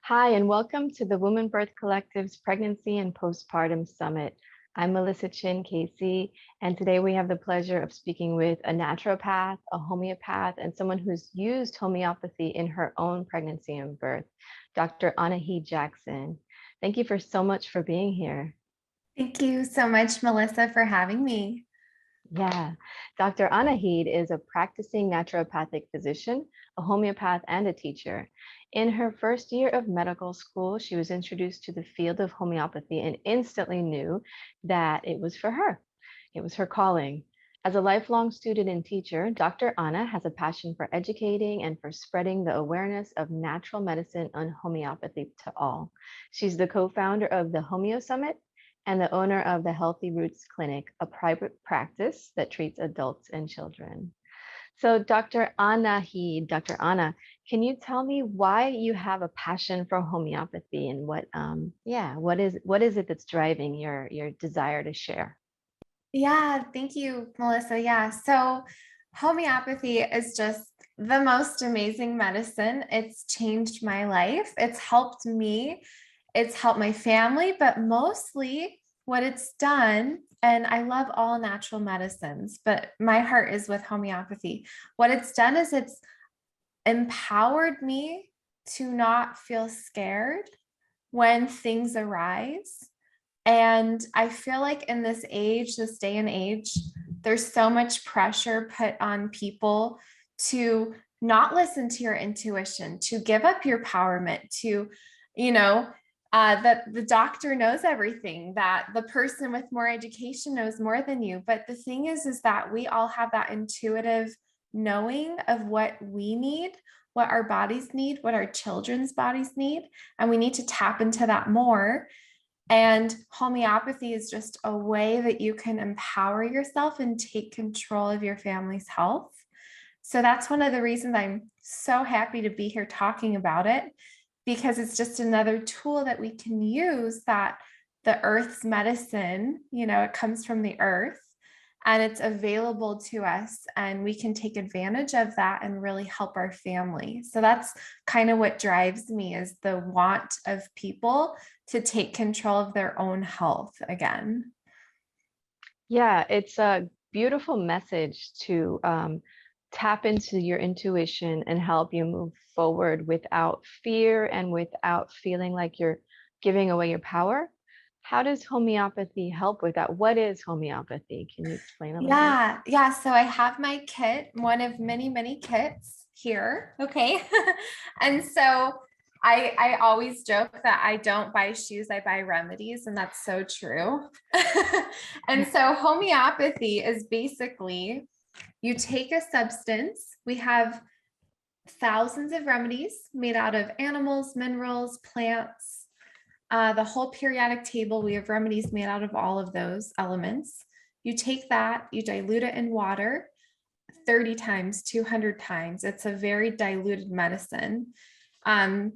Hi, and welcome to the Woman Birth Collective's Pregnancy and Postpartum Summit. I'm Melissa Chin Casey, and today we have the pleasure of speaking with a naturopath, a homeopath, and someone who's used homeopathy in her own pregnancy and birth, Dr. Anahid Jackson. Thank you so much for being here. Thank you so much, Melissa, for having me. Yeah, Dr. Anahid is a practicing naturopathic physician, a homeopath, and a teacher. In her first year of medical school, she was introduced to the field of homeopathy and instantly knew that it was for her. It was her calling. As a lifelong student and teacher, Dr. Anna has a passion for educating and for spreading the awareness of natural medicine and homeopathy to all. She's the co-founder of the Homeo Summit and the owner of the Healthy Roots Clinic, a private practice that treats adults and children. So, Dr. Anna Dr. Anna, can you tell me why you have a passion for homeopathy and what is it that's driving your desire to share? Yeah, thank you, Melissa. Yeah, so homeopathy is just the most amazing medicine. It's changed my life. It's helped me, it's helped my family, but mostly what it's done, and I love all natural medicines, but my heart is with homeopathy. What it's done is it's empowered me to not feel scared when things arise. And I feel like in this age, this day and age, there's so much pressure put on people to not listen to your intuition, to give up your empowerment, to, you know, that the doctor knows everything, that the person with more education knows more than you. But the thing is that we all have that intuitive knowing of what we need, what our bodies need, what our children's bodies need. And we need to tap into that more. And homeopathy is just a way that you can empower yourself and take control of your family's health. So that's one of the reasons I'm so happy to be here talking about it, because it's just another tool that we can use, that the earth's medicine, it comes from the earth and it's available to us, and we can take advantage of that and really help our family. So that's kind of what drives me, is the want of people to take control of their own health again. Yeah, it's a beautiful message to tap into your intuition and help you move forward without fear and without feeling like you're giving away your power. How does homeopathy help with that? What is homeopathy? Can you explain a little bit? Yeah. So I have my kit, one of many, many kits here. Okay. And so I always joke that I don't buy shoes, I buy remedies, and that's so true. And so homeopathy is basically, you take a substance. We have thousands of remedies made out of animals, minerals, plants, the whole periodic table. We have remedies made out of all of those elements. You take that, you dilute it in water 30 times, 200 times. It's a very diluted medicine, um,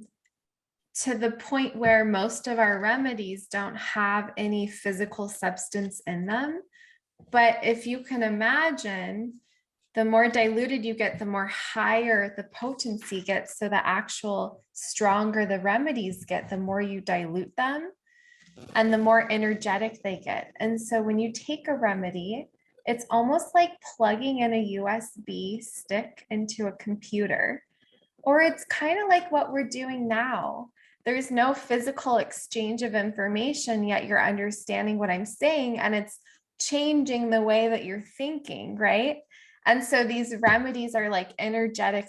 to the point where most of our remedies don't have any physical substance in them. But if you can imagine, the more diluted you get, the more higher the potency gets. So the actual stronger the remedies get, the more you dilute them and the more energetic they get. And so when you take a remedy, it's almost like plugging in a USB stick into a computer, or it's kind of like what we're doing now. There's no physical exchange of information, yet you're understanding what I'm saying, and it's changing the way that you're thinking, right? And so these remedies are like energetic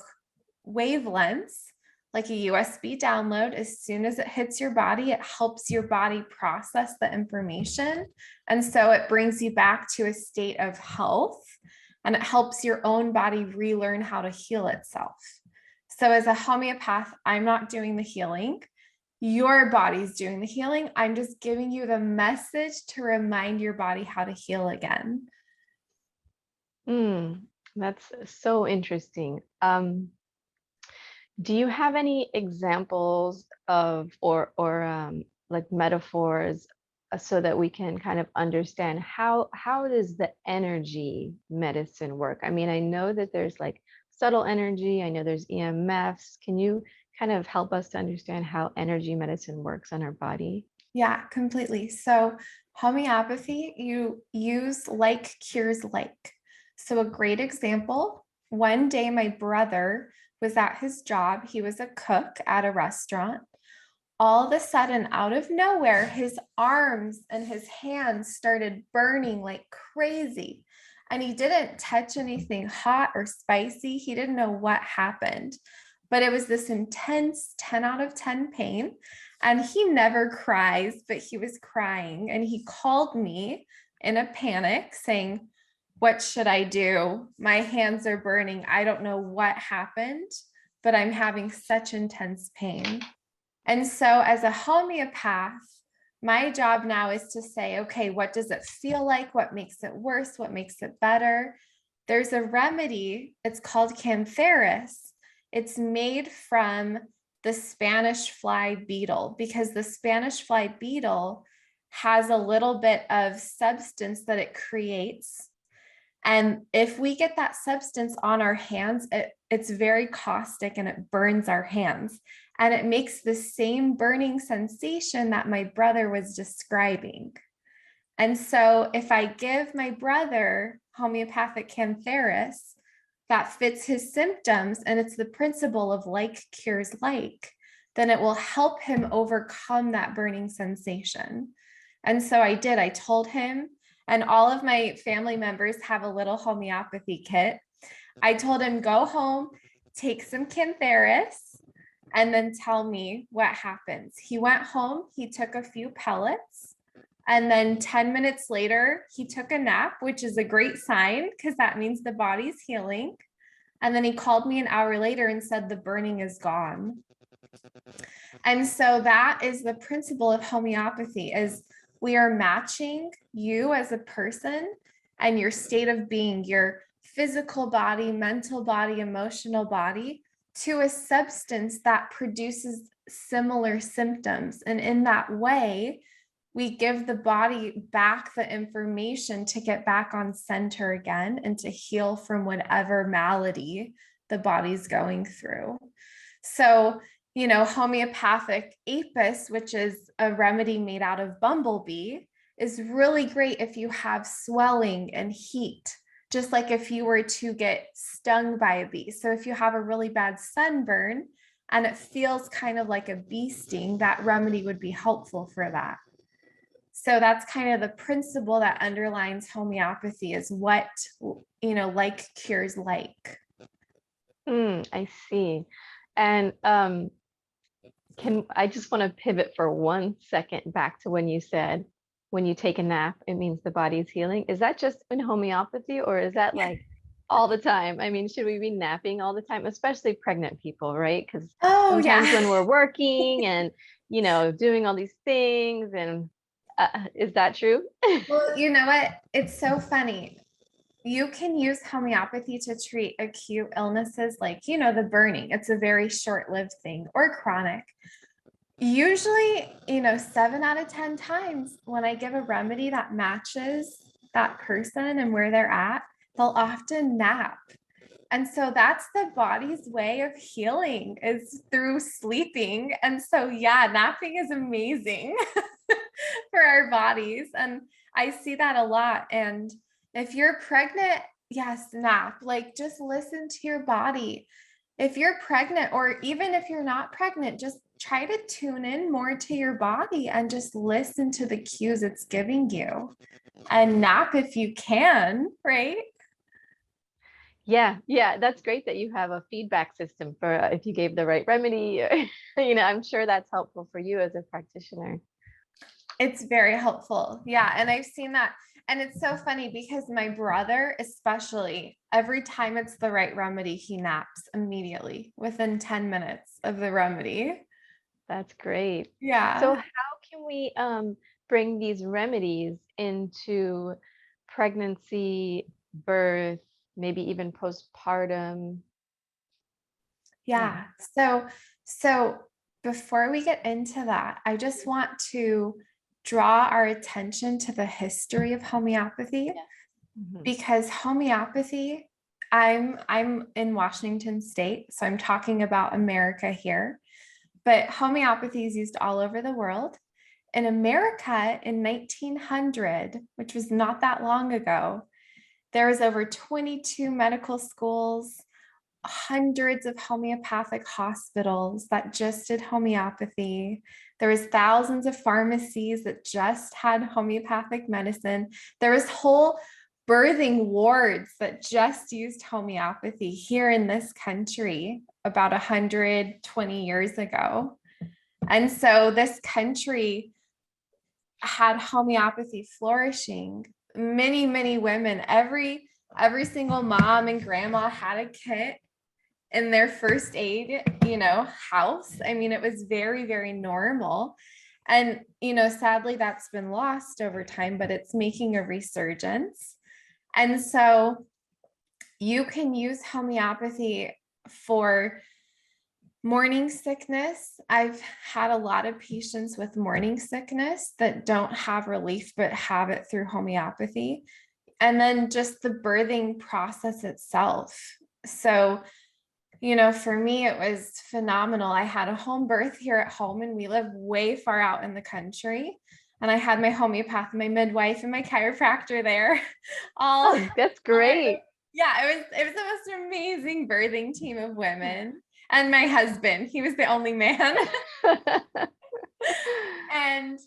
wavelengths, like a USB download. As soon as it hits your body, it helps your body process the information. And so it brings you back to a state of health, and it helps your own body relearn how to heal itself. So, as a homeopath, I'm not doing the healing. Your body's doing the healing. I'm just giving you the message to remind your body how to heal again. Mm, that's so interesting. Do you have any examples of or like metaphors so that we can kind of understand how does the energy medicine work? I mean, I know that there's like subtle energy, I know there's EMFs. Can you kind of help us to understand how energy medicine works on our body? Yeah, completely. So homeopathy, you use like cures like. So a great example, one day my brother was at his job. He was a cook at a restaurant. All of a sudden, out of nowhere, his arms and his hands started burning like crazy. And he didn't touch anything hot or spicy. He didn't know what happened, but it was this intense 10 out of 10 pain. And he never cries, but he was crying. And he called me in a panic saying, "What should I do? My hands are burning. I don't know what happened, but I'm having such intense pain." And so, as a homeopath, my job now is to say, okay, what does it feel like? What makes it worse? What makes it better? There's a remedy, it's called cantharis. It's made from the Spanish fly beetle because the Spanish fly beetle has a little bit of substance that it creates. And if we get that substance on our hands, it's very caustic and it burns our hands. And it makes the same burning sensation that my brother was describing. And so if I give my brother homeopathic cantharis that fits his symptoms, and it's the principle of like cures like, then it will help him overcome that burning sensation. And so I did. I told him, and all of my family members have a little homeopathy kit. I told him, go home, take some cantharis, and then tell me what happens. He went home, he took a few pellets, and then 10 minutes later, he took a nap, which is a great sign because that means the body's healing. And then he called me an hour later and said the burning is gone. And so that is the principle of homeopathy is we are matching you as a person and your state of being, your physical body, mental body, emotional body to a substance that produces similar symptoms. And in that way, we give the body back the information to get back on center again and to heal from whatever malady the body's going through. So, homeopathic apis, which is a remedy made out of bumblebee, is really great if you have swelling and heat, just like if you were to get stung by a bee. So if you have a really bad sunburn and it feels kind of like a bee sting, that remedy would be helpful for that. So that's kind of the principle that underlines homeopathy is what, like cures like. I see. And I just want to pivot for 1 second back to when you said when you take a nap, it means the body's healing. Is that just in homeopathy or is that like all the time? I mean, should we be napping all the time, especially pregnant people, right? Because Oh, sometimes when yeah. we're working and, doing all these things and is that true? Well, you know what? It's so funny. You can use homeopathy to treat acute illnesses like, the burning. It's a very short lived thing or chronic. Usually, 7 out of 10 times when I give a remedy that matches that person and where they're at, they'll often nap. And so that's the body's way of healing is through sleeping. And so, yeah, napping is amazing for our bodies. And I see that a lot. And if you're pregnant, yes, nap. Like just listen to your body. If you're pregnant, or even if you're not pregnant, just try to tune in more to your body and just listen to the cues it's giving you and nap if you can, right? Yeah, that's great that you have a feedback system for if you gave the right remedy. I'm sure that's helpful for you as a practitioner. It's very helpful. Yeah. And I've seen that. And it's so funny because my brother, especially, every time it's the right remedy, he naps immediately within 10 minutes of the remedy. That's great. So Yeah. how can we bring these remedies into pregnancy, birth, maybe even postpartum? Yeah. Yeah. So before we get into that, I just want to draw our attention to the history of homeopathy Yeah. Mhm. because homeopathy, I'm in Washington State, so I'm talking about America here. but homeopathy is used all over the world. In America in 1900, which was not that long ago, there was over 22 medical schools, hundreds of homeopathic hospitals that just did homeopathy. There was thousands of pharmacies that just had homeopathic medicine. There was whole birthing wards that just used homeopathy here in this country about 120 years ago. And so this country had homeopathy flourishing. Many, many women, every single mom and grandma had a kit in their first aid, house. I mean, it was very, very normal. And, sadly, that's been lost over time, but it's making a resurgence. And so you can use homeopathy for morning sickness. I've had a lot of patients with morning sickness that don't have relief, but have it through homeopathy. And then just the birthing process itself. So, for me, it was phenomenal. I had a home birth here at home, and we live way far out in the country. And I had my homeopath, my midwife, and my chiropractor there. All Oh, that's great. yeah, it was the most amazing birthing team of women. And my husband, he was the only man. and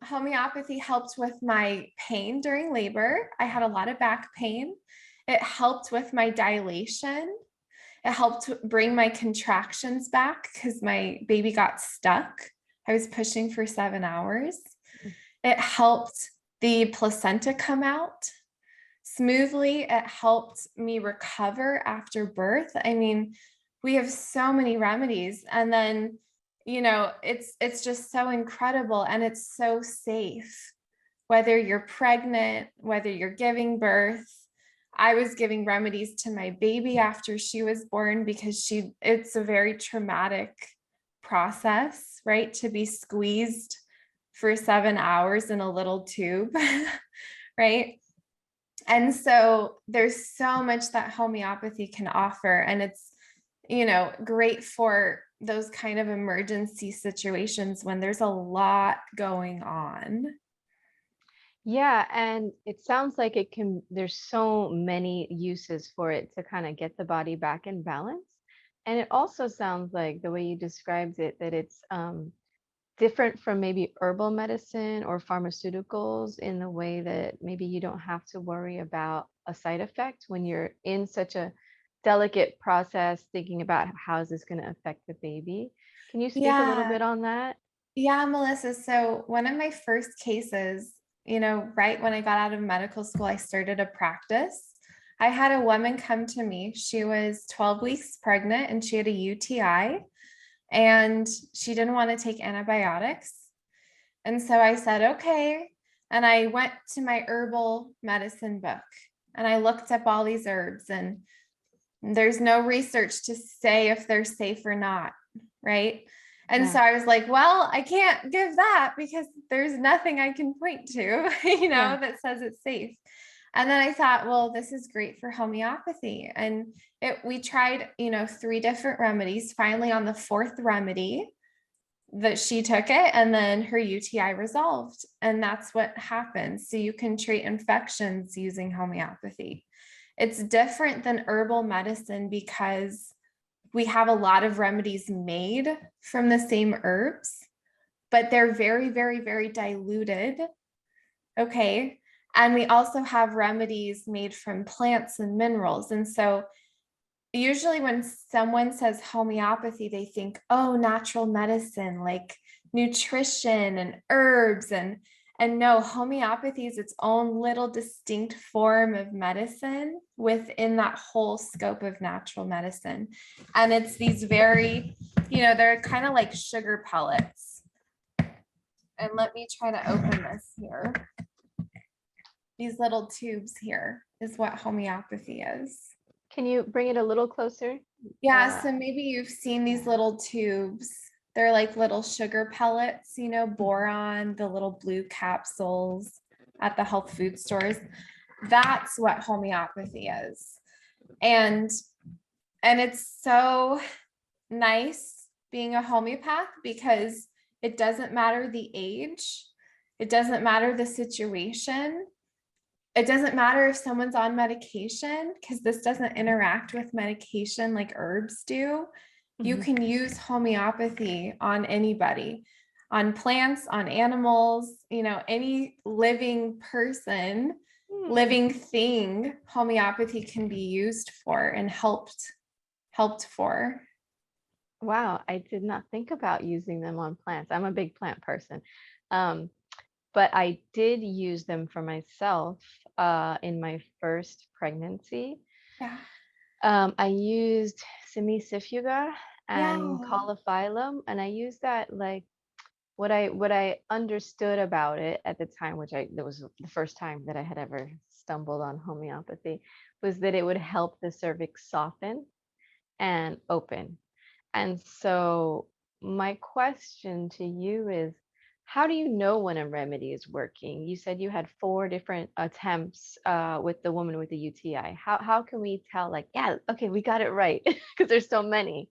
homeopathy helped with my pain during labor. I had a lot of back pain. It helped with my dilation. It helped bring my contractions back because my baby got stuck. I was pushing for 7 hours. It helped the placenta come out smoothly. It helped me recover after birth. I mean, we have so many remedies. And then, it's just so incredible, and it's so safe. Whether you're pregnant, whether you're giving birth. I was giving remedies to my baby after she was born because it's a very traumatic process, right? To be squeezed for 7 hours in a little tube, right? And so there's so much that homeopathy can offer, and it's, great for those kind of emergency situations when there's a lot going on. Yeah, and it sounds like there's so many uses for it to kind of get the body back in balance. And it also sounds like the way you described it, that it's different from maybe herbal medicine or pharmaceuticals in the way that maybe you don't have to worry about a side effect when you're in such a delicate process thinking about how is this going to affect the baby. Can you speak a little Yeah. bit on that? Yeah, Melissa. So one of my first cases, right when I got out of medical school, I started a practice. I had a woman come to me. She was 12 weeks pregnant and she had a UTI, and she didn't want to take antibiotics. And so I said, okay. And I went to my herbal medicine book and I looked up all these herbs, and there's no research to say if they're safe or not, right? And Yeah. so I was like, well, I can't give that because there's nothing I can point to, Yeah. that says it's safe. And then I thought, well, this is great for homeopathy. And we tried, 3 different remedies. Finally, on the 4th remedy that she took it, and then her UTI resolved. And that's what happens. So you can treat infections using homeopathy. It's different than herbal medicine because we have a lot of remedies made from the same herbs, but they're very, very, very diluted. Okay. And we also have remedies made from plants and minerals. And so usually when someone says homeopathy, they think, oh, natural medicine, like nutrition and herbs. And no, homeopathy is its own little distinct form of medicine within that whole scope of natural medicine. And it's these very, they're kind of like sugar pellets. And let me try to open this here. These little tubes here is what homeopathy is. Can you bring it a little closer? Yeah, so maybe you've seen these little tubes. They're like little sugar pellets, boron, the little blue capsules at the health food stores. That's what homeopathy is. And it's so nice being a homeopath because it doesn't matter the age, it doesn't matter the situation, it doesn't matter if someone's on medication because this doesn't interact with medication like herbs do. You Mhm. can use homeopathy on anybody, on plants, on animals, any living person, Hmm. living thing, homeopathy can be used for and helped for. Wow, I did not think about using them on plants. I'm a big plant person. Um, but I did use them for myself in my first pregnancy. Yeah. I used Semicifugor and Yeah. Caulifilum, and I used that like what I understood about it at the time, which that was the first time that I had ever stumbled on homeopathy, was that it would help the cervix soften and open. And so my question to you is, how do you know when a remedy is working? You said you had four different attempts with the woman with the UTI. How can we tell, like, yeah, okay, we got it right? Because there's so many.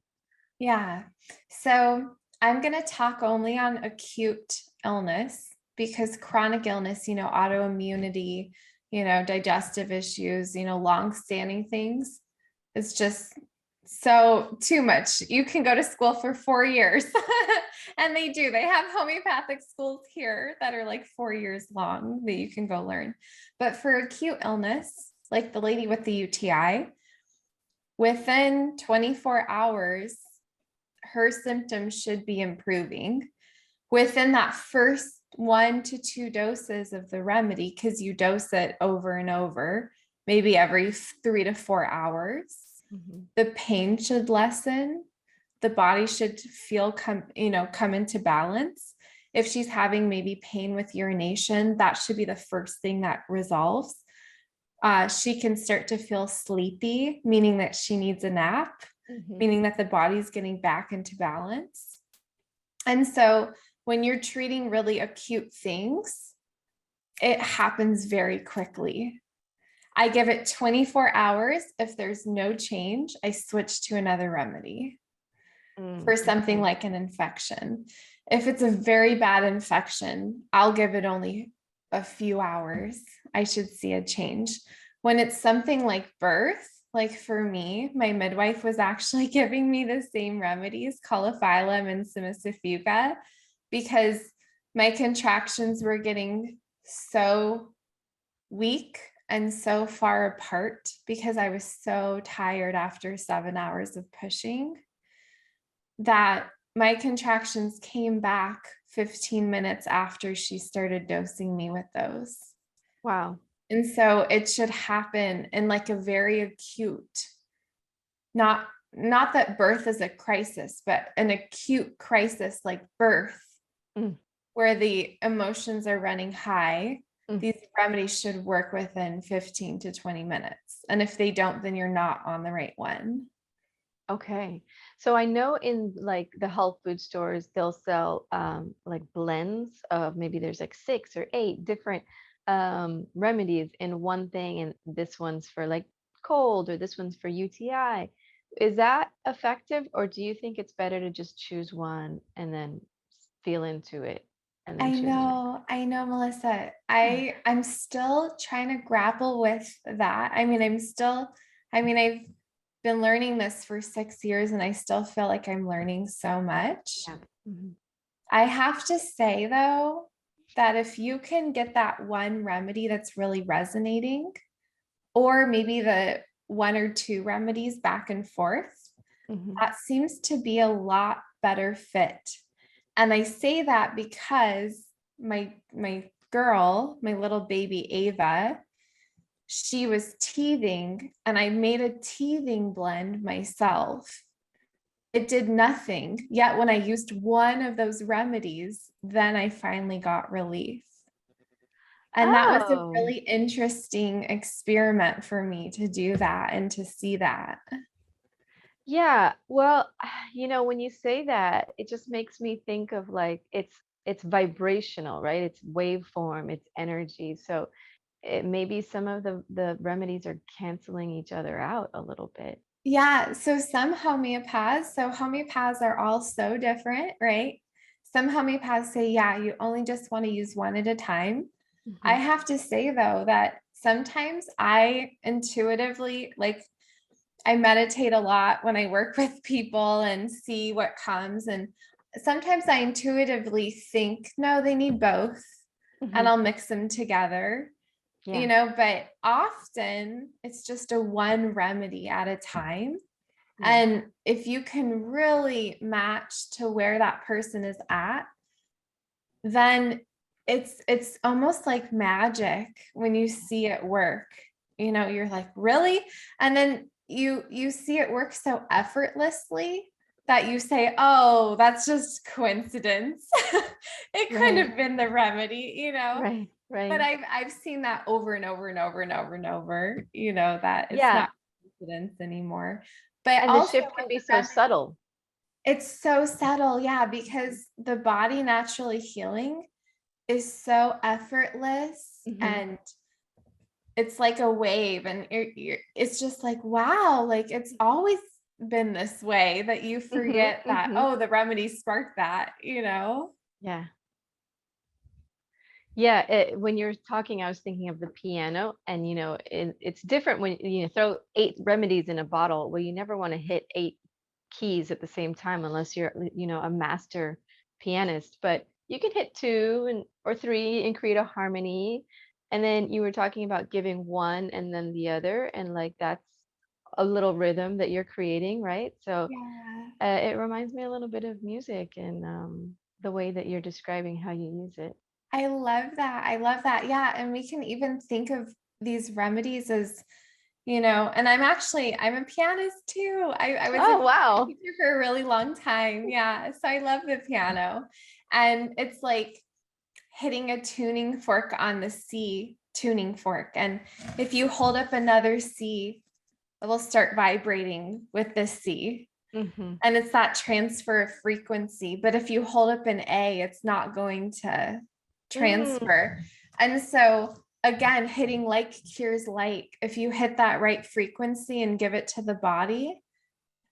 Yeah. So I'm going to talk only on acute illness because chronic illness, autoimmunity, digestive issues, long-standing things, it's just so too much. You can go to school for 4 years and they do. They have homeopathic schools here that are like 4 years long that you can go learn. But for acute illness, like the lady with the UTI, within 24 hours, her symptoms should be improving within that first 1 to 2 doses of the remedy, because you dose it over and over, maybe every 3 to 4 hours. Mhm. The pain should lessen. The body should feel come into balance. If she's having maybe pain with urination, that should be the first thing that resolves. She can start to feel sleepy, meaning that she needs a nap, Mhm. meaning that the body's getting back into balance. And so when you're treating really acute things, it happens very quickly. I give it 24 hours. If there's no change, I switch to another remedy for something Okay. like an infection. If it's a very bad infection, I'll give it only a few hours. I should see a change. When it's something like birth, like for me, my midwife was actually giving me the same remedies, caulifilum and simicifuga, because my contractions were getting so weak and so far apart because I was so tired after 7 hours of pushing that my contractions came back 15 minutes after she started dosing me with those. Wow. And so it should happen in like a very acute, not not that birth is a crisis, but an acute crisis like birth, Mm, where the emotions are running high. mm. These remedies should work within 15 to 20 minutes. And if they don't, then you're not on the right one. Okay. So I know in like the health food stores, they'll sell like blends of maybe there's like six or eight different remedies in one thing, and this one's for like cold or this one's for UTI. Is that effective, or do you think it's better to just choose one and then feel into it and then choose the next? I know, Melissa. Yeah. I'm still trying to grapple with that. I've been learning this for 6 years and I still feel like I'm learning so much. Yeah. Mhm. I have to say though, that if you can get that one remedy that's really resonating, or maybe the one or two remedies back and forth, Mhm. that seems to be a lot better fit. And I say that because my little baby Ava, she was teething and I made a teething blend myself. It did nothing. Yet when I used one of those remedies, then I finally got relief. And that was a Oh. really interesting experiment for me to do that and to see that. Yeah, well, when you say that, it just makes me think of like it's vibrational, right? It's waveform, it's energy. So maybe some of the remedies are canceling each other out a little bit. Yeah, so some homeopaths, so homeopaths are all so different, right? Some homeopaths say, yeah, you only just want to use one at a time. I Mhm. have to say though that sometimes I intuitively like I meditate a lot when I work with people and see what comes. And sometimes I intuitively think, no, they need both, and Mhm. I'll mix them together, Yeah. but often it's just a one remedy at a time. Yeah. And if you can really match to where that person is at, then it's almost like magic when you see it work. You're like, really? And then you see it work so effortlessly that you say, oh, that's just coincidence. It couldn't Right. have been the remedy, Right. but Right. I've seen that over and over and over and over and over, that it's Yeah. not coincidence anymore. But And the also shift can with be the so subtle. it's so subtle, yeah, because the body naturally healing is so effortless, Mhm. and it's like a wave, and it's just like, wow, like it's always been this way, that you Mhm. forget that, Mhm. oh, the remedy sparked that. Yeah. Yeah, when you're talking, I was thinking of the piano, and it's different when throw 8 remedies in a bottle. Well, you never want to hit 8 keys at the same time unless you're, a master pianist. But you can hit 2 or 3 and create a harmony. And then you were talking about giving one and then the other, and like that's a little rhythm that you're creating, right? So Yeah. it reminds me a little bit of music and the way that you're describing how you use it. I love that. I love that. Yeah. And we can even think of these remedies as, and I'm a pianist too. I was a Oh, piano wow. teacher for a really long time. Yeah. So I love the piano. And it's like hitting a tuning fork on the C tuning fork. And if you hold up another C, it will start vibrating with this C. Hmm. And it's that transfer of frequency. But if you hold up an A, it's not going to Mm. transfer. And so, again, hitting like cures like. If you hit that right frequency and give it to the body,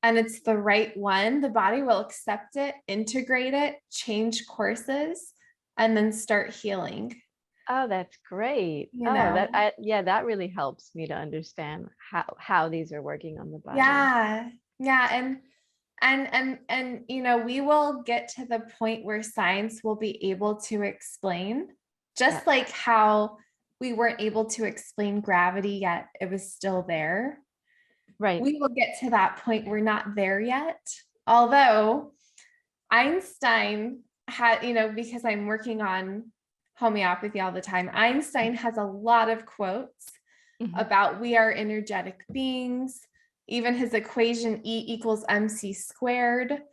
and it's the right one, the body will accept it, integrate it, change courses, and then start healing. Oh, that's great. You Oh, know, yeah, that really helps me to understand how these are working on the body. yeah, yeah, and we will get to the point where science will be able to explain, Yeah. just like how we weren't able to explain gravity yet, it was still there. Right. We will get to that point. We're not there yet. Although Einstein had, because I'm working on homeopathy all the time, Einstein has a lot of quotes Hmm. about we are energetic beings. Even his equation E equals mc squared.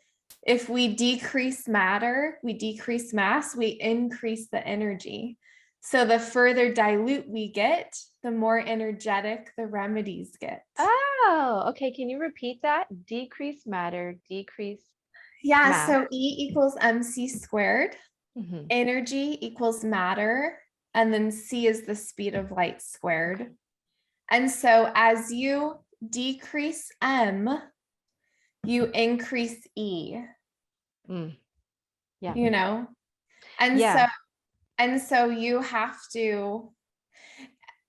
If we decrease matter, we decrease mass, we increase the energy. So the further dilute we get, the more energetic the remedies get. Oh, okay. Can you repeat that? Decrease matter, decrease Yeah, mass. so E equals mc squared, Hmm. energy equals matter, and then C is the speed of light Okay. squared. And so as you decrease M, you increase E, Mm. Yeah. you know? And so Yeah. and so you have to,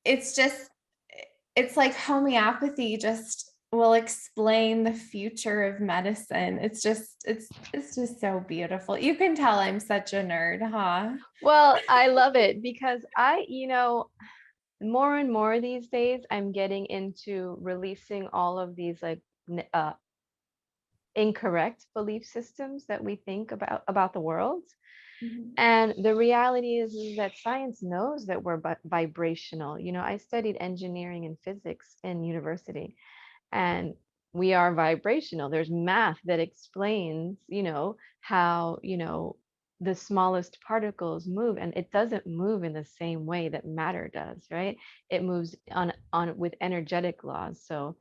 it's just it's like homeopathy just will explain the future of medicine. It's just so beautiful. You can tell I'm such a nerd, huh? Well, I love it because more and more these days, I'm getting into releasing all of these like incorrect belief systems that we think about the world. Mhm. And the reality is that science knows that we're vibrational. I studied engineering and physics in university, and we are vibrational. There's math that explains, how, the smallest particles move, and it doesn't move in the same way that matter does, right? It moves on with energetic laws. So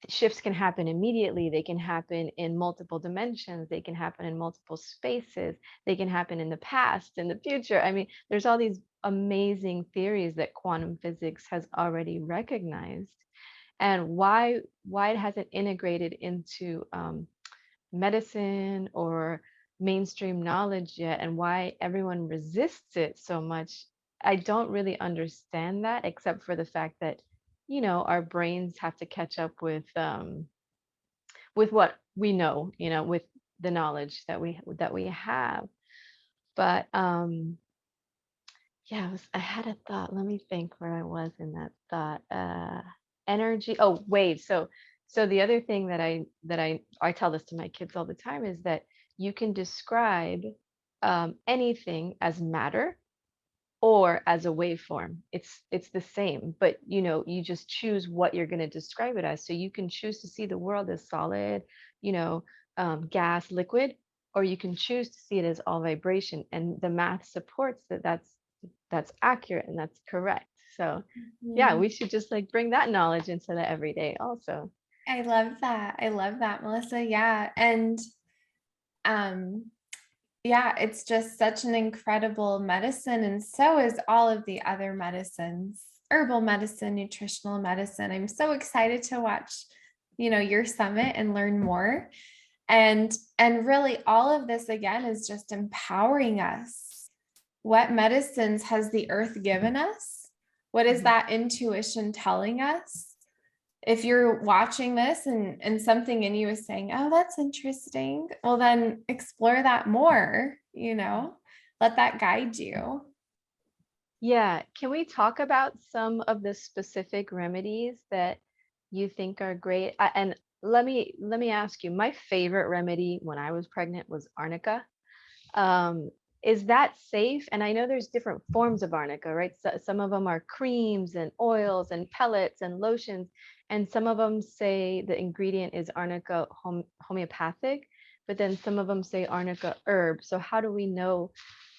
shifts can happen immediately. They can happen in multiple dimensions. They can happen in multiple spaces. They can happen in the past, in the future. I mean, there's all these amazing theories that quantum physics has already recognized. and why it hasn't integrated into medicine or mainstream knowledge yet, and why everyone resists it so much. I don't really understand that, except for the fact that, our brains have to catch up with what we know, with the knowledge that we have. But yeah, I had a thought. Let me think where I was in that thought. Energy. Oh, waves. So the other thing that I tell this to my kids all the time is that you can describe anything as matter or as a waveform. It's the same, but you just choose what you're going to describe it as. So you can choose to see the world as solid, you know, gas, liquid, or you can choose to see it as all vibration. And the math supports that that's accurate and that's correct. So yeah, Mhm. we should just like bring that knowledge into the everyday also. I love that. I love that, Melissa. Yeah. And um, yeah, it's just such an incredible medicine. And so is all of the other medicines, herbal medicine, nutritional medicine. I'm so excited to watch, your summit and learn more. And really all of this again is just empowering us. What medicines has the earth given us? What is Mhm. that intuition telling us? If you're watching this and something in you is saying, oh, that's interesting, well, then explore that more, let that guide you. Yeah, can we talk about some of the specific remedies that you think are great? And let me ask you, my favorite remedy when I was pregnant was arnica. Um, is that safe? And I know there's different forms of arnica, right? So, some of them are creams and oils and pellets and lotions, and some of them say the ingredient is arnica homeopathic, but then some of them say arnica herb. So how do we know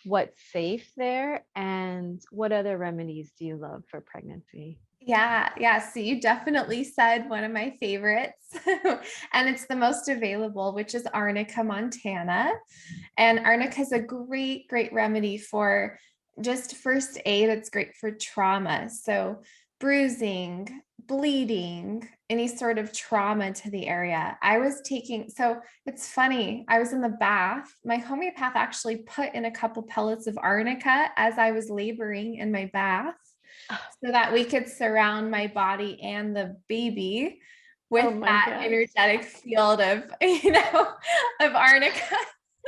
what's safe there, and what other remedies do you love for pregnancy? Yeah, yeah. So you definitely said one of my favorites, and it's the most available, which is Arnica montana. And arnica is a great, great remedy for just first aid. It's great for trauma. So bruising, bleeding, any sort of trauma to the area. I was taking, so it's funny, I was in the bath. My homeopath actually put in a couple pellets of arnica as I was laboring in my bath so that we could surround my body and the baby Oh with my that gosh. energetic field of, of arnica.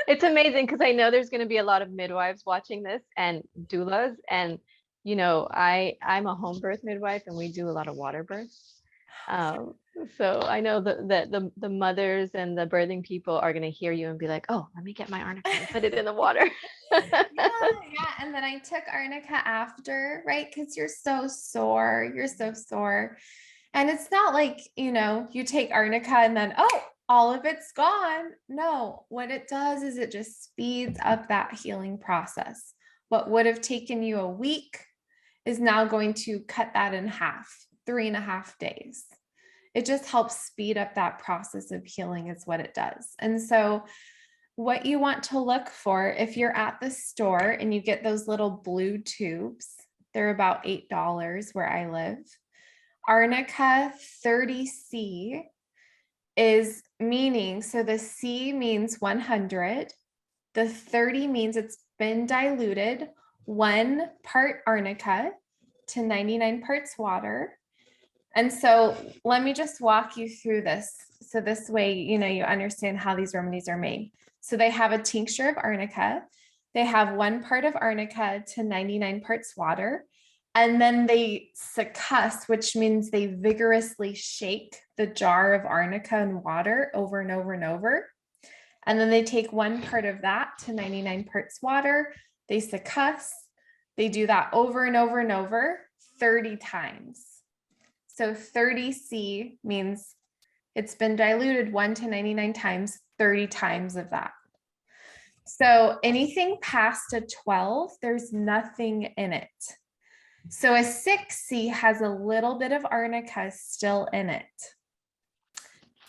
It's amazing because I know there's going to be a lot of midwives watching this and doulas, and I'm a home birth midwife and we do a lot of water births. Um, so I know that the mothers and the birthing people are going to hear you and be like, "Oh, let me get my arnica and put it in the water." Yeah, yeah. And then I took arnica after, right? Because you're so sore. You're so sore. And it's not like, you take arnica and then, oh, all of it's gone. No, what it does is it just speeds up that healing process. What would have taken you a week is now going to cut that in half, 3.5 days. It just helps speed up that process of healing, is what it does. And so, what you want to look for if you're at the store and you get those little blue tubes, they're about $8 where I live. Arnica 30C is meaning, so the C means 100, the 30 means it's been diluted 1 part arnica to 99 parts water. And so let me just walk you through this. So this way, you understand how these remedies are made. So they have a tincture of arnica. They have 1 part of arnica to 99 parts water. And then they succuss, which means they vigorously shake the jar of arnica and water over and over and over. And then they take 1 part of that to 99 parts water. They succuss. They do that over and over and over 30 times. So 30C means it's been diluted 1 to 99 times, 30 times of that. So anything past a 12, there's nothing in it. So a 6C has a little bit of arnica still in it.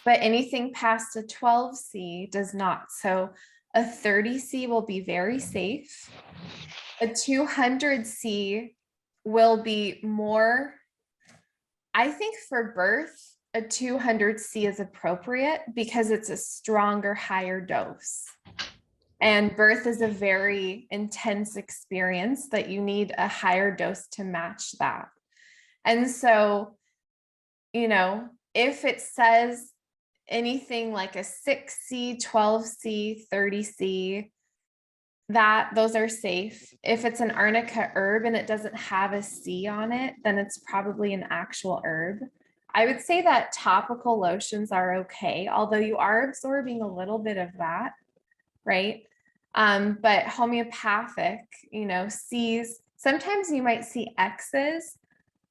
But anything past a 12C does not. So a 30C will be very safe. A 200C will be more I think for birth, a 200C is appropriate because it's a stronger, higher dose. And birth is a very intense experience that you need a higher dose to match that. And so, if it says anything like a 6C, 12C, 30C, that those are safe. If it's an arnica herb and it doesn't have a C on it, then it's probably an actual herb. I would say that topical lotions are okay, although you are absorbing a little bit of that, right? But homeopathic, C's, sometimes you might see X's.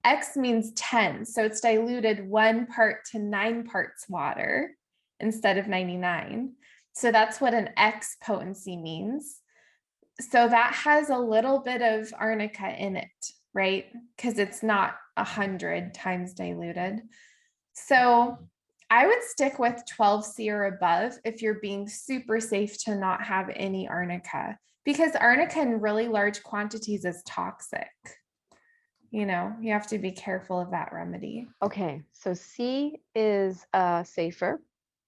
X means 10, so it's diluted 1 part to 9 parts water instead of 99. So that's what an X potency means. So that has a little bit of arnica in it, right? Because it's not 100 times diluted. So I would stick with 12C or above if you're being super safe to not have any arnica, because arnica in really large quantities is toxic. You have to be careful of that remedy. Okay, so C is safer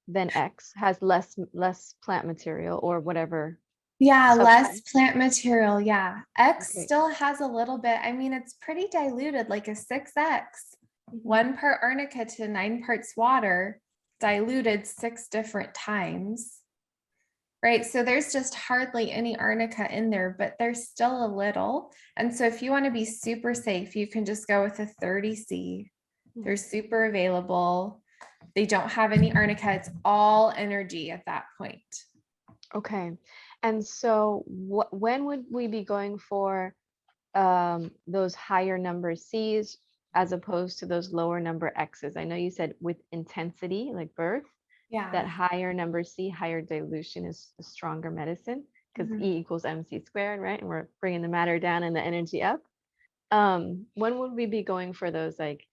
than X, has less plant material or whatever. Yeah, less Subtype. plant material. Yeah. X Okay. still has a little bit. I mean, it's pretty diluted, like a 6X, Mhm. 1 part arnica to 9 parts water, diluted 6 different times. Right. So there's just hardly any arnica in there, but there's still a little. And so if you want to be super safe, you can just go with a 30C. They're super available. They don't have any arnica. It's all energy at that point. Okay. And so when would we be going for those higher number C's as opposed to those lower number X's? I know you said with intensity, like birth, that Yeah. higher number C, higher dilution is a stronger medicine because Mhm. E equals MC squared, right? And we're bringing the matter down and the energy up. When would we be going for those like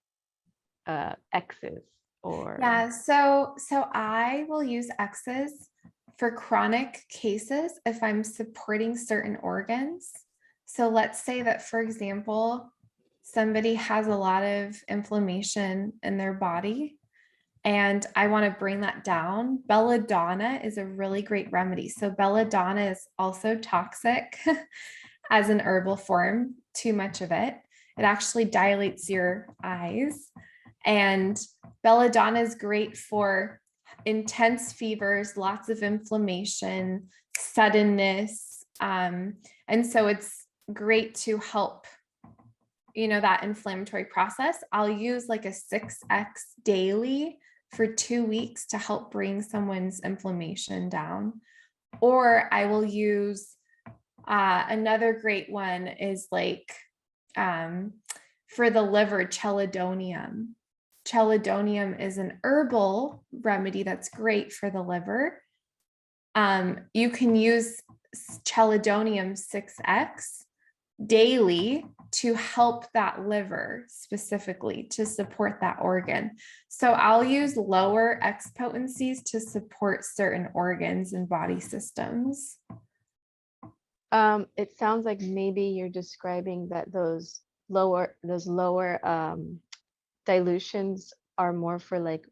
X's or? Yeah, so I will use X's for chronic cases if I'm supporting certain organs. So let's say that, for example, somebody has a lot of inflammation in their body and I want to bring that down. Belladonna is a really great remedy. So belladonna is also toxic as an herbal form, too much of it. It actually dilates your eyes. And belladonna is great for intense fevers, lots of inflammation, suddenness. And so it's great to help, that inflammatory process. I'll use like a 6X daily for 2 weeks to help bring someone's inflammation down. Or I will use another great one is like for the liver, chelidonium. Chelidonium is an herbal remedy that's great for the liver. You can use chelidonium 6X daily to help that liver specifically to support that organ. So I'll use lower X potencies to support certain organs and body systems. It sounds like maybe you're describing that those lower dilutions are more for like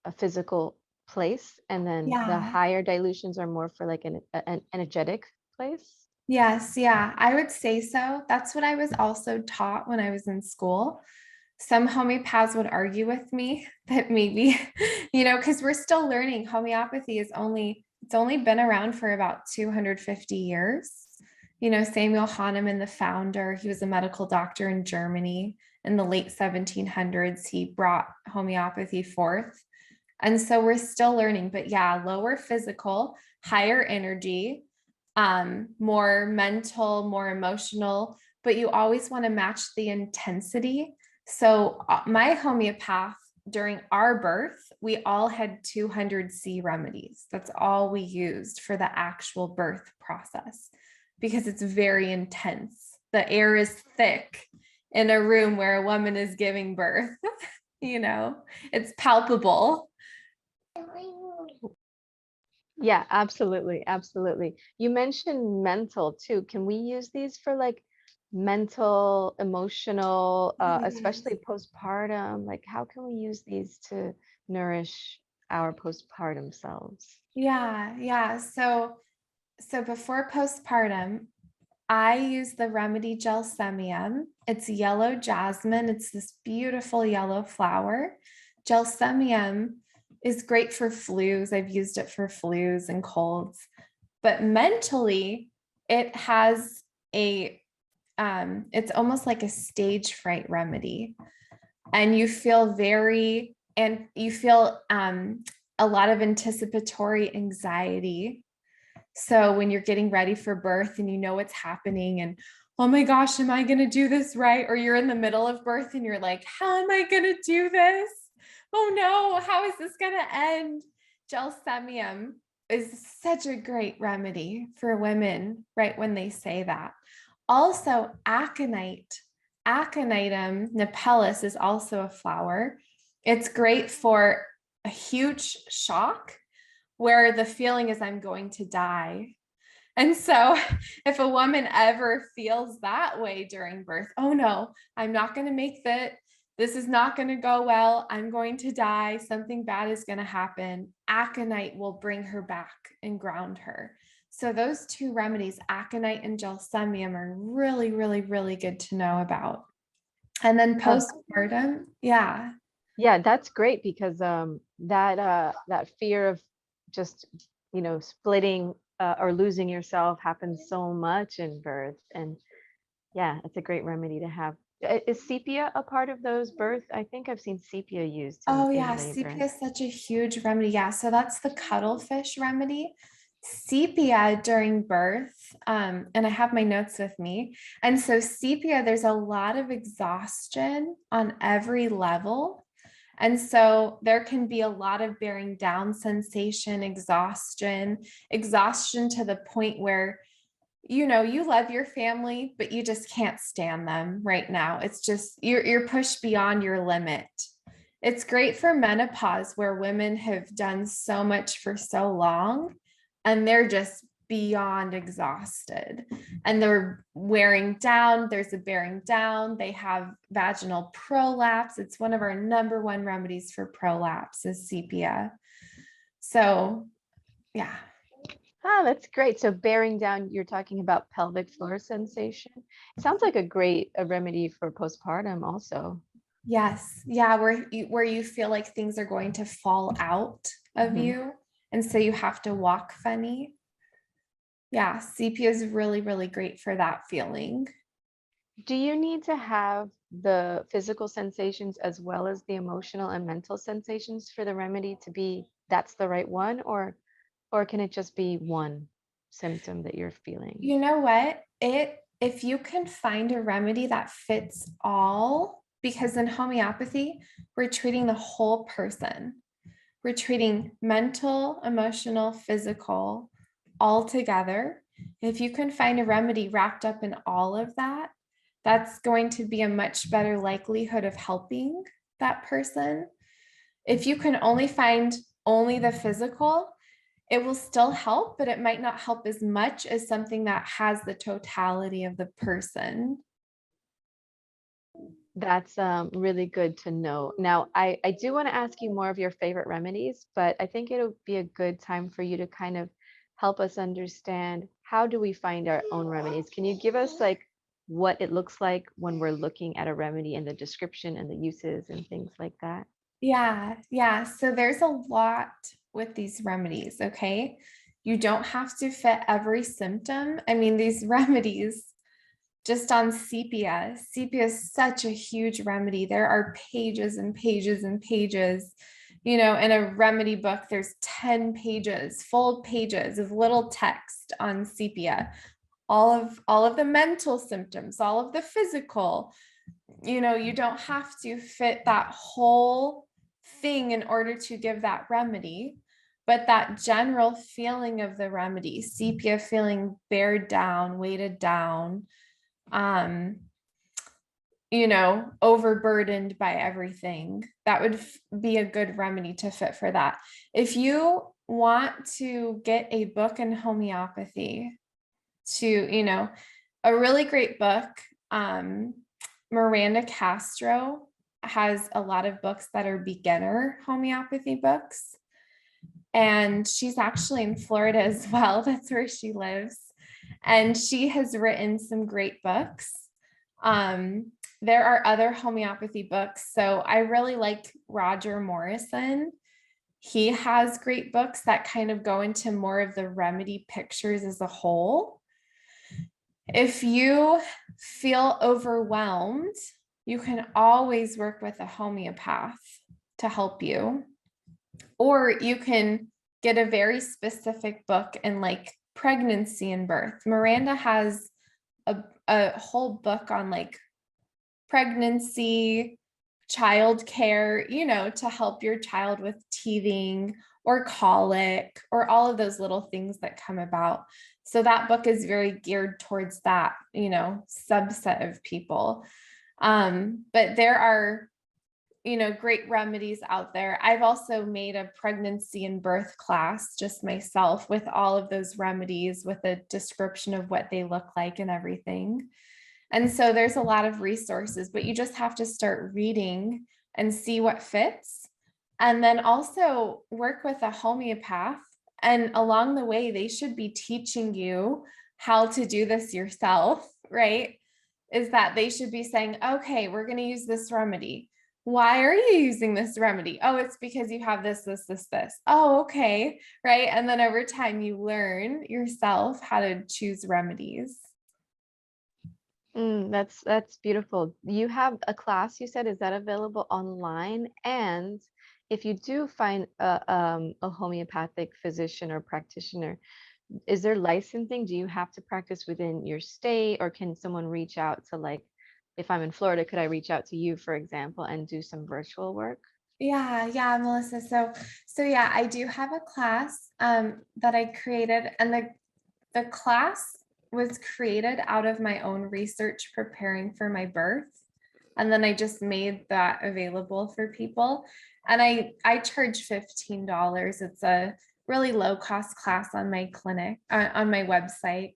a physical place, and then the Yeah. higher dilutions are more for like an energetic place. Yes, yeah, I would say so. That's what I was also taught when I was in school. Some homeopaths would argue with me that maybe, because we're still learning. Homeopathy it's only been around for about 250 years. Samuel Hahnemann, the founder, he was a medical doctor in Germany in the late 1700s. He brought homeopathy forth. And so we're still learning, but yeah, lower physical, higher energy, more mental, more emotional, but you always want to match the intensity. So my homeopath, during our birth, we all had 200C remedies. That's all we used for the actual birth process because it's very intense. The air is thick in a room where a woman is giving birth. It's palpable. Yeah, absolutely, absolutely. You mentioned mental too. Can we use these for like mental, emotional, Oh, yes. especially postpartum? Like, how can we use these to nourish our postpartum selves? Yeah, yeah. So before postpartum, I use the remedy gelsemium. It's yellow jasmine. It's this beautiful yellow flower. Gelsemium is great for flus. I've used it for flus and colds. But mentally, it has a it's almost like a stage fright remedy. And you feel a lot of anticipatory anxiety. So when you're getting ready for birth and you know what's happening and oh my gosh, am I going to do this right? Or you're in the middle of birth and you're like, how am I going to do this? Oh no, how is this going to end? Gelsemium is such a great remedy for women right when they say that. Also, aconite, Aconitum napellus is also a flower. It's great for a huge shock where the feeling is I'm going to die. And so if a woman ever feels that way during birth, oh no, I'm not going to make that. This is not going to go well. I'm going to die. Something bad is going to happen. Aconite will bring her back and ground her. So those two remedies, aconite and gelsemium, are really, really, really good to know about. And then Um, postpartum, yeah. yeah, that's great because that fear of just, splitting or losing yourself happens so much in birth. And yeah, it's a great remedy to have. Is sepia a part of those birth? I think I've seen sepia used Oh in yeah, labor. sepia is such a huge remedy. Yeah, so that's the cuttlefish remedy. Sepia during birth, and I have my notes with me. And so sepia, there's a lot of exhaustion on every level. And so there can be a lot of bearing down sensation, exhaustion to the point where you love your family, but you just can't stand them right now. It's just you're pushed beyond your limit. It's great for menopause where women have done so much for so long and they're just beyond exhausted and they're wearing down. There's a bearing down. They have vaginal prolapse. It's one of our number one remedies for prolapse is sepia. So, yeah. Ah, that's great. So bearing down, you're talking about pelvic floor sensation. Sounds like a remedy for postpartum also. Yes. Yeah, where you feel like things are going to fall out of Mhm. you and so you have to walk funny. Yeah, sepia is really, really great for that feeling. Do you need to have the physical sensations as well as the emotional and mental sensations for the remedy to be that's the right one, or can it just be one symptom that you're feeling? You know what? If you can find a remedy that fits all, because in homeopathy, we're treating the whole person. We're treating mental, emotional, physical all together. If you can find a remedy wrapped up in all of that, that's going to be a much better likelihood of helping that person. If you can only find only the physical, it will still help, but it might not help as much as something that has the totality of the person. That's really good to know. Now, I do want to ask you more of your favorite remedies, but I think it'll be a good time for you to kind of help us understand how do we find our own remedies? Can you give us like what it looks like when we're looking at a remedy and the description and the uses and things like that? Yeah, yeah. So there's a lot with these remedies, okay? You don't have to fit every symptom. I mean, these remedies just on sepia. Sepia is such a huge remedy. There are pages and pages and pages. In a remedy book, there's 10 pages, full pages of little text on sepia. All of the mental symptoms, all of the physical. You don't have to fit that whole thing in order to give that remedy, but that general feeling of the remedy, sepia feeling bared down, weighted down, um, overburdened by everything. That would be a good remedy to fit for that. If you want to get a book in homeopathy to, a really great book, um, Miranda Castro has a lot of books that are beginner homeopathy books. And she's actually in Florida as well. That's where she lives. And she has written some great books. There are other homeopathy books. So I really like Roger Morrison. He has great books that kind of go into more of the remedy pictures as a whole. If you feel overwhelmed, you can always work with a homeopath to help you. Or you can get a very specific book in like pregnancy and birth. Miranda has a whole book on like pregnancy, childcare, you know, to help your child with teething or colic or all of those little things that come about. So that book is very geared towards that, you know, subset of people. But there are, you know, great remedies out there. I've also made a pregnancy and birth class just myself with all of those remedies with a description of what they look like and everything. And so there's a lot of resources, but you just have to start reading and see what fits. And then also work with a homeopath. And along the way, they should be teaching you how to do this yourself, right? Is that they should be saying, okay, we're going to use this remedy. Why are you using this remedy? Oh, it's because you have this, this, this, this. Oh, okay. Right. And then over time, you learn yourself how to choose remedies. That's beautiful. You have a class, you said, is that available online? And if you do find a homeopathic physician or practitioner, is there licensing? Do you have to practice within your state, or can someone reach out to, like, if I'm in Florida, could I reach out to you, for example, and do some virtual work? Yeah, Melissa. So yeah, I do have a class that I created, and the class was created out of my own research preparing for my birth. And then I just made that available for people. And I charge $15. It's a really low cost class on my clinic, on my website.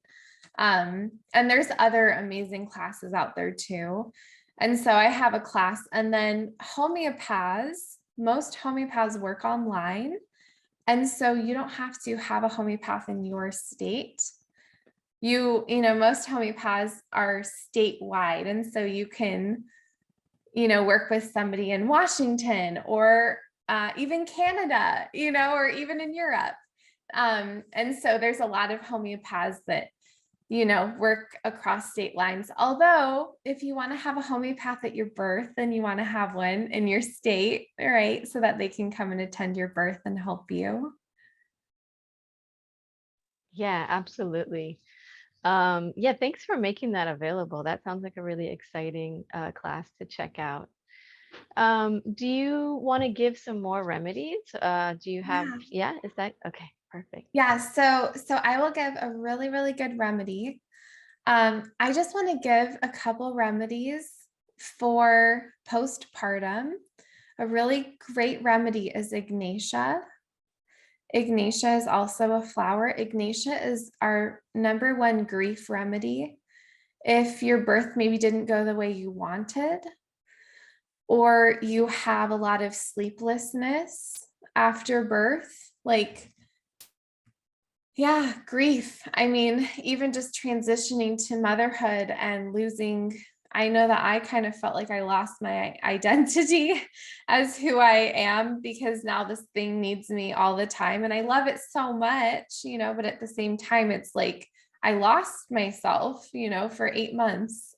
And there's other amazing classes out there too. And so I have a class, and then most homeopaths work online. And so you don't have to have a homeopath in your state. You know, most homeopaths are statewide. And so you can, you know, work with somebody in Washington or even Canada, you know, or even in Europe. And so there's a lot of homeopaths that, you know, work across state lines. Although, if you want to have a homeopath at your birth, then you want to have one in your state, right? So that they can come and attend your birth and help you. Yeah, absolutely. Yeah, thanks for making that available. That sounds like a really exciting class to check out. Do you want to give some more remedies? Do you have, Yeah. yeah, is that okay? Perfect. Yeah. So I will give a really, really good remedy. I just want to give a couple remedies for postpartum. A really great remedy is Ignatia. Ignatia is also a flower. Ignatia is our number one grief remedy. If your birth maybe didn't go the way you wanted, or you have a lot of sleeplessness after birth, like, yeah, grief. I mean, even just transitioning to motherhood and losing, I know that I kind of felt like I lost my identity as who I am because now this thing needs me all the time. And I love it so much, you know, but at the same time, it's like I lost myself, you know, for 8 months,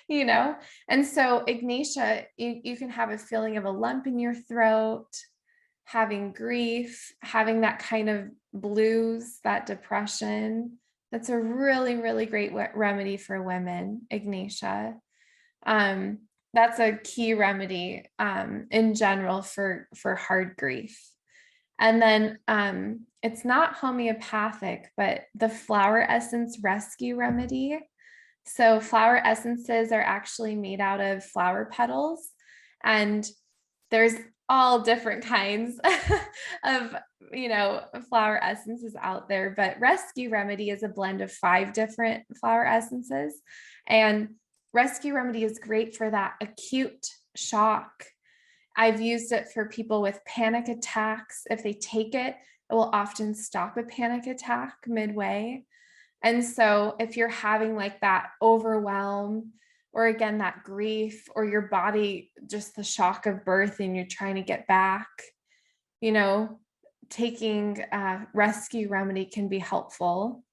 you know. And so, Ignatia, you can have a feeling of a lump in your throat, having grief, having that kind of blues, that depression. That's a really, really great remedy for women, Ignatia. Um, that's a key remedy in general for hard grief. And then it's not homeopathic, but the flower essence rescue remedy. So flower essences are actually made out of flower petals, and there's all different kinds of, you know, flower essences out there, but rescue remedy is a blend of 5 different flower essences. And rescue remedy is great for that acute shock. I've used it for people with panic attacks. If they take it, it will often stop a panic attack midway. And so if you're having like that overwhelm, or again, that grief, or your body, just the shock of birth and you're trying to get back, you know, taking rescue remedy can be helpful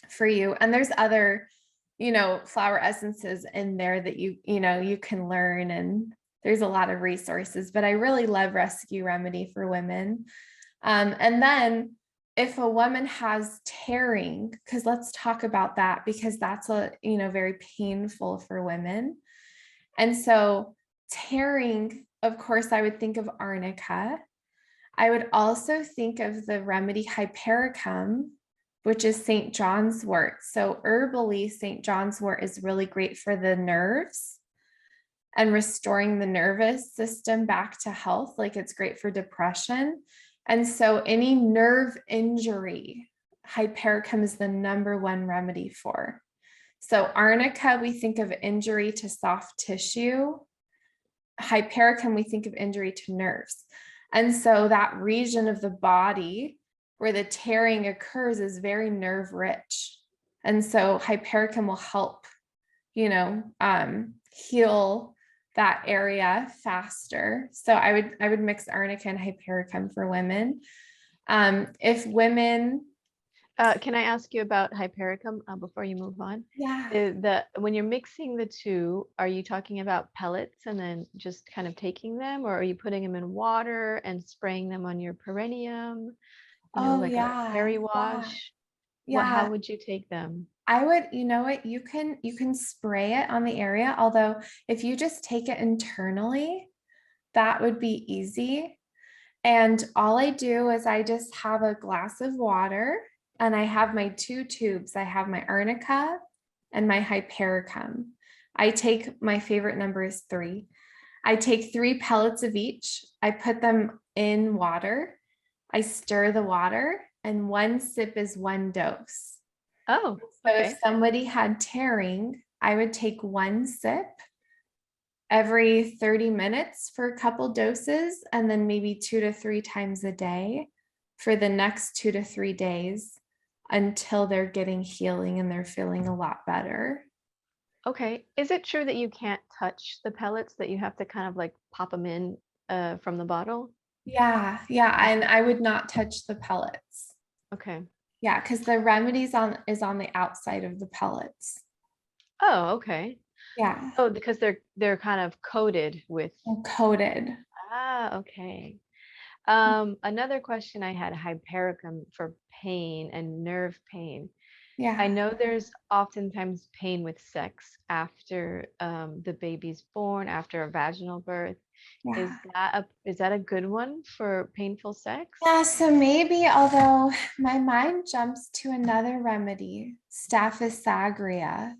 for you. And there's other, flower essences in there that you can learn, and there's a lot of resources, but I really love rescue remedy for women. And then if a woman has tearing, because let's talk about that, because that's very painful for women. And so tearing, of course, I would think of arnica. I would also think of the remedy hypericum, which is St. John's wort. So herbally, St. John's wort is really great for the nerves and restoring the nervous system back to health. Like it's great for depression. And so any nerve injury, hypericum is the number one remedy for. So arnica, we think of injury to soft tissue. Hypericum, we think of injury to nerves. And so that region of the body where the tearing occurs is very nerve rich. And so hypericum will help, heal that area faster. So I would mix arnica and hypericum for women. If women, Can I ask you about hypericum before you move on? yeah. When you're mixing the two, are you talking about pellets and then just kind of taking them, or are you putting them in water and spraying them on your perineum? Oh Like a yeah, peri yeah, wash? How yeah. would you take them? I would, what, you can spray it on the area, although if you just take it internally, that would be easy. And all I do is I just have a glass of water and I have my 2 tubes. I have my arnica and my hypericum. I take, my favorite number is 3. I take 3 pellets of each. I put them in water. I stir the water, and 1 sip is 1 dose. Oh, So if okay. somebody had tearing, I would take 1 sip every 30 minutes for a couple doses, and then maybe 2 to 3 times a day for the next 2 to 3 days until they're getting healing and they're feeling a lot better. Okay. Is it true that you can't touch the pellets, that you have to kind of like pop them in from the bottle? Yeah, yeah, and I would not touch the pellets. Okay. Yeah, because the remedies is on the outside of the pellets. Oh, okay. Yeah, Oh, because they're kind of coated with. and coated. Okay. Another question I had, hypericum for pain and nerve pain. I Yeah, know there's oftentimes pain with sex after the baby's born, after a vaginal birth. yeah. Is that a good one for painful sex? Yeah, so maybe, although my mind jumps to another remedy, Staphysagria.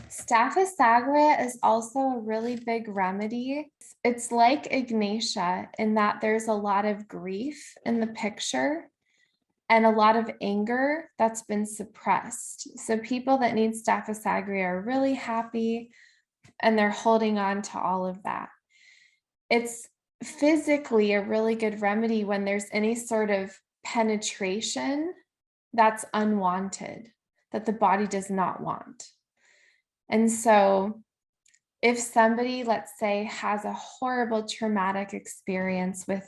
Staphysagria is also a really big remedy. It's like Ignatia in that there's a lot of grief in the picture and a lot of anger that's been suppressed. So people that need Staphysagria are really happy and they're holding on to all of that. It's physically a really good remedy when there's any sort of penetration that's unwanted, that the body does not want. And so if somebody, let's say, has a horrible traumatic experience with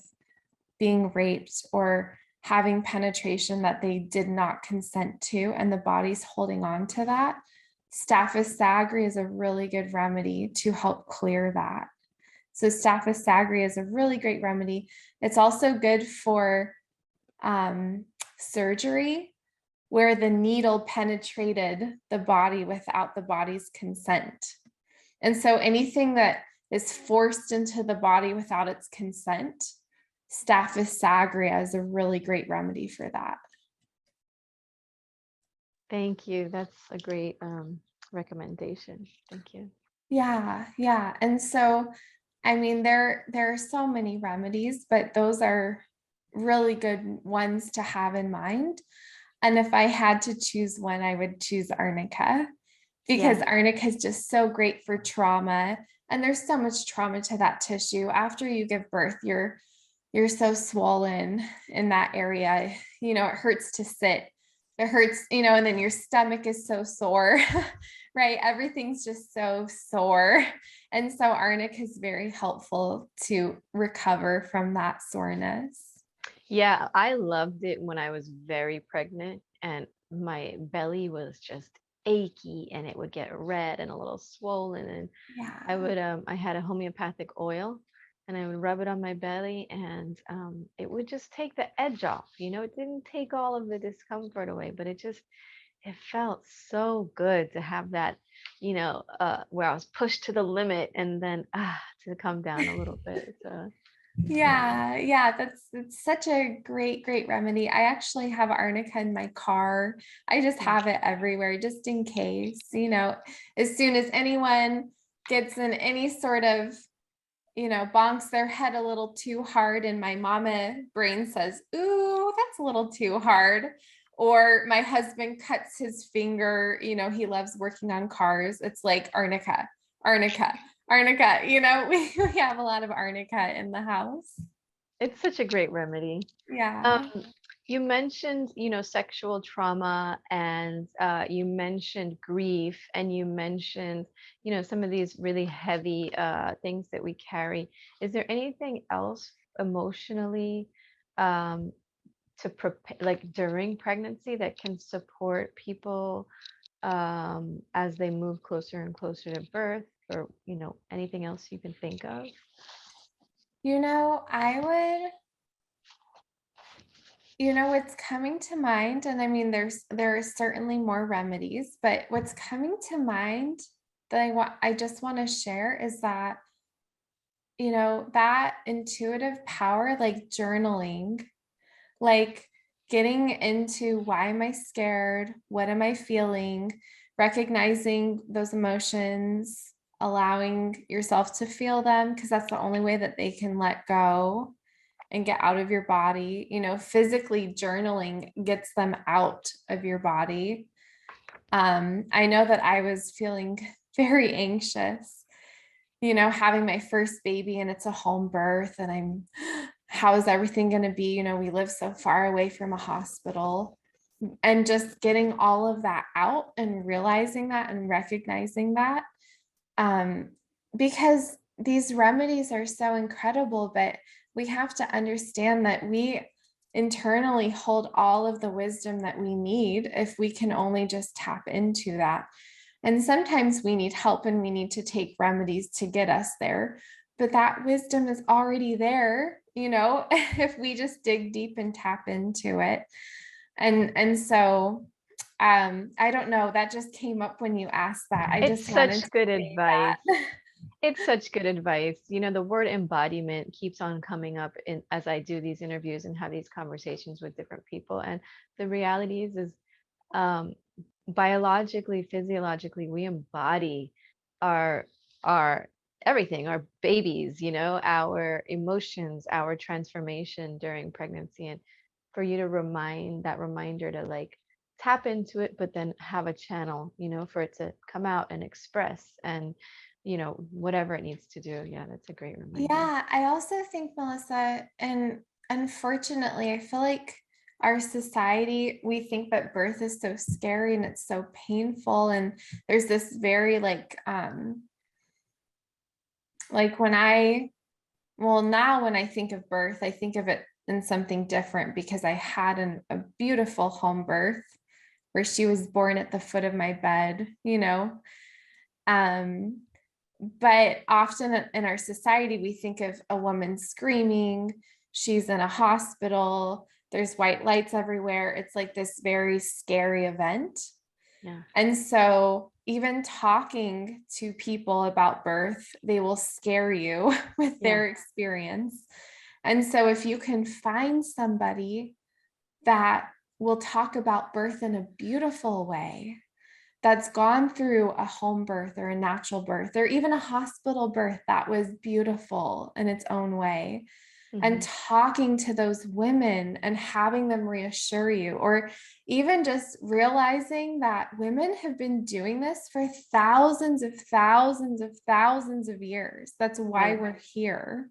being raped or having penetration that they did not consent to, and the body's holding on to that, Staphysagria is a really good remedy to help clear that. So Staphysagria is a really great remedy. It's also good for surgery where the needle penetrated the body without the body's consent. And so anything that is forced into the body without its consent, Staphysagria is a really great remedy for that. Thank you. That's a great recommendation. Thank you. Yeah, yeah. And so, I mean, there are so many remedies, but those are really good ones to have in mind. And if I had to choose one, I would choose arnica because Yeah. arnica is just so great for trauma. And there's so much trauma to that tissue. After you give birth, you're so swollen in that area. You know, it hurts to sit. It hurts, you know, and then your stomach is so sore, right? Everything's just so sore. And so arnica is very helpful to recover from that soreness. Yeah, I loved it when I was very pregnant and my belly was just achy and it would get red and a little swollen, and Yeah. I had a homeopathic oil and I would rub it on my belly, and it would just take the edge off. It didn't take all of the discomfort away, but it felt so good to have that, where I was pushed to the limit and then to come down a little bit. So yeah. Yeah, it's such a great remedy. I actually have arnica in my car. I just Yeah. have it everywhere just in case, as soon as anyone gets in any sort of, bonks their head a little too hard and my mama brain says, "Ooh, that's a little too hard." Or my husband cuts his finger, he loves working on cars. It's like arnica, arnica, arnica, we have a lot of arnica in the house. It's such a great remedy. Um, Yeah. you mentioned, sexual trauma, and you mentioned grief, and you mentioned, some of these really heavy things that we carry. Is there anything else emotionally um, to prepare, like during pregnancy, that can support people as they move closer and closer to birth, or, anything else you can think of? I would, what's coming to mind, and I mean, there are certainly more remedies, but what's coming to mind that I just want to share is that, that intuitive power, like journaling, like getting into why am I scared? What am I feeling? Recognizing those emotions, allowing yourself to feel them, because that's the only way that they can let go and get out of your body. Physically journaling gets them out of your body. I know that I was feeling very anxious, having my first baby and it's a home birth and how is everything going to be? We live so far away from a hospital, and just getting all of that out and realizing that and recognizing that. Um, because these remedies are so incredible, but we have to understand that we internally hold all of the wisdom that we need if we can only just tap into that. And sometimes we need help and we need to take remedies to get us there. But that wisdom is already there, if we just dig deep and tap into it. And so I don't know, that just came up when you asked that. I It's just wanted to such good say advice. that. It's such good advice. The word embodiment keeps on coming up in as I do these interviews and have these conversations with different people. And the reality is um, biologically, physiologically, we embody our our everything, our babies, our emotions, our transformation during pregnancy. And for you to reminder to like tap into it, but then have a channel, for it to come out and express and whatever it needs to do. Yeah, that's a great reminder. Yeah, I also think, Melissa, and unfortunately, I feel like our society, we think that birth is so scary and it's so painful. And there's this very like now when I think of birth, I think of it in something different because I had a beautiful home birth where she was born at the foot of my bed, Um, but often in our society, we think of a woman screaming, she's in a hospital, there's white lights everywhere. It's like this very scary event. Yeah. And so, even talking to people about birth, they will scare you with Yeah. their experience. And so, if you can find somebody that will talk about birth in a beautiful way, that's gone through a home birth or a natural birth or even a hospital birth that was beautiful in its own way, and Mhm. talking to those women and having them reassure you, or even just realizing that women have been doing this for thousands of thousands of thousands of years. That's why Right. we're here.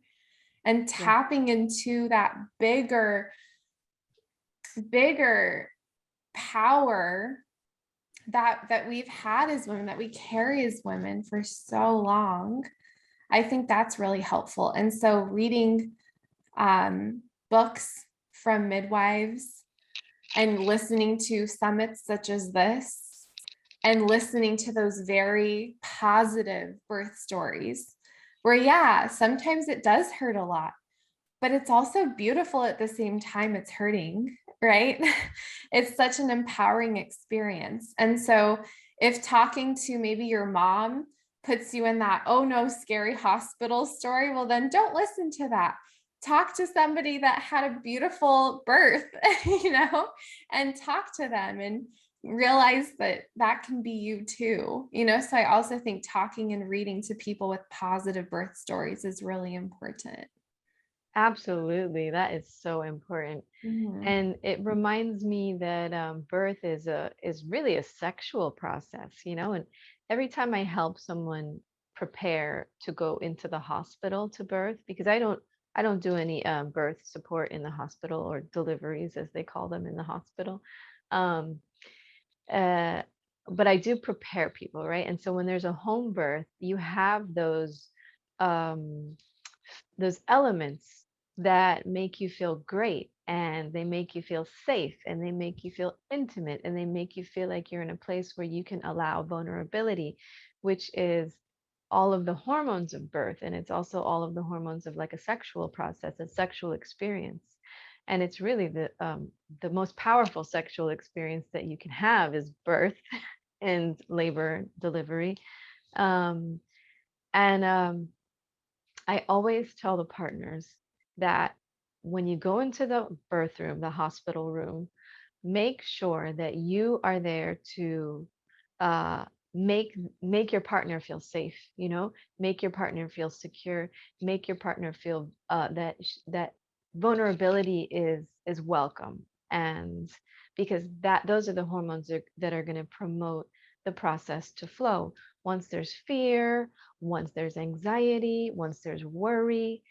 And Yeah. tapping into that bigger power that we've had as women, that we carry as women for so long. I think that's really helpful. And so reading books from midwives and listening to summits such as this and listening to those very positive birth stories where, yeah, sometimes it does hurt a lot, but it's also beautiful at the same time it's hurting, right? It's such an empowering experience. And so if talking to maybe your mom puts you in that, oh no, scary hospital story, well, then don't listen to that. Talk to somebody that had a beautiful birth, and talk to them and realize that that can be you too. So I also think talking and reading to people with positive birth stories is really important. Absolutely. That is so important. Mhm. And it reminds me that birth is really a sexual process, and every time I help someone prepare to go into the hospital to birth, because I don't do any birth support in the hospital, or deliveries as they call them in the hospital. Um, uh, but I do prepare people, right? And so when there's a home birth, you have um, those elements that make you feel great, and they make you feel safe, and they make you feel intimate, and they make you feel like you're in a place where you can allow vulnerability, which is all of the hormones of birth, and it's also all of the hormones of like a sexual process, a sexual experience. And it's really the most powerful sexual experience that you can have is birth and labor delivery. um, and I always tell the partners that when you go into the birth room, the hospital room, make sure that you are there to uh, make your partner feel safe. Make your partner feel secure. Make your partner feel that vulnerability is welcome, and because those are the hormones that are going to promote the process to flow. Once there's fear, once there's anxiety, once there's worry,